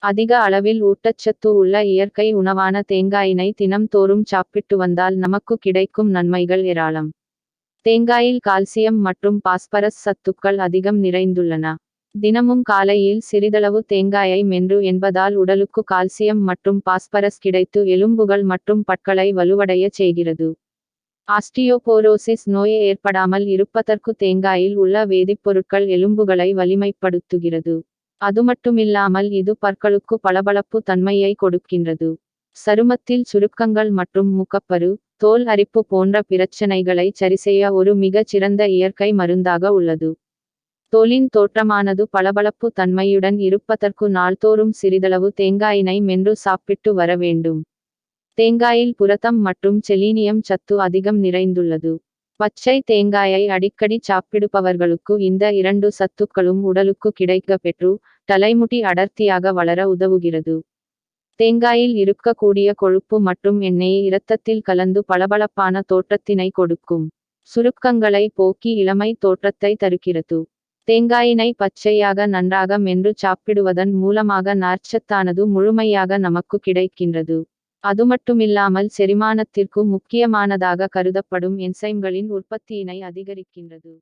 அதிக அளவில் ஊட்டச்சத்து உள்ள இயற்கை உணவான தேங்காயினை தினம் தோறும் சாப்பிட்டு வந்தால் நமக்கு கிடைக்கும் நன்மைகள் ஏராளம். தேங்காயில் கால்சியம் மற்றும் பாஸ்பரஸ் சத்துக்கள் அதிகம் நிறைந்துள்ளன. தினமும் காலையில் சிறிதளவு தேங்காயை மென்று என்பதால் உடலுக்கு கால்சியம் மற்றும் பாஸ்பரஸ் கிடைத்து எலும்புகள் மற்றும் பற்களை வலுவடைய செய்கிறது. ஆஸ்டியோபோரோசிஸ் நோய் ஏற்படாமல் இருப்பதற்கு தேங்காயில் உள்ள வேதிப்பொருட்கள் எலும்புகளை வலிமைப்படுத்துகிறது. அதுமட்டுமில்லாமல் இது பற்களுக்கு பளபளப்பு தன்மையை கொடுக்கின்றது. சருமத்தில் சுருக்கங்கள் மற்றும் முகப்பரு, தோல் அரிப்பு போன்ற பிரச்சனைகளை சரிசெய்ய ஒரு மிகச் சிறந்த இயற்கை மருந்தாக உள்ளது. தோலின் தோற்றமானது பளபளப்பு தன்மையுடன் இருப்பதற்கு நாள்தோறும் சிறிதளவு தேங்காயினை மென்று சாப்பிட்டு வர வேண்டும். தேங்காயில் புரதம் மற்றும் செலீனியம் சத்து அதிகம் நிறைந்துள்ளது. பச்சை தேங்காயை அடிக்கடி சாப்பிடுபவர்களுக்கு இந்த இரண்டு சத்துக்களும் உடலுக்கு கிடைக்க பெற்று தலைமுடி அடர்த்தியாக வளர உதவுகிறது. தேங்காயில் இருக்கக்கூடிய கொழுப்பு மற்றும் எண்ணெய் இரத்தத்தில் கலந்து பளபளப்பான தோற்றத்தினை கொடுக்கும். சுருக்கங்களை போக்கி இளமை தோற்றத்தை தருகிறது. தேங்காயினை பச்சையாக நன்றாக மென்று சாப்பிடுவதன் மூலமாக நார்ச்சத்தானது முழுமையாக நமக்கு கிடைக்கின்றது. அதுமட்டுமில்லாமல் செரிமானத்திற்கு முக்கியமானதாக கருதப்படும் என்சைம்களின் உற்பத்தியினை அதிகரிக்கின்றது.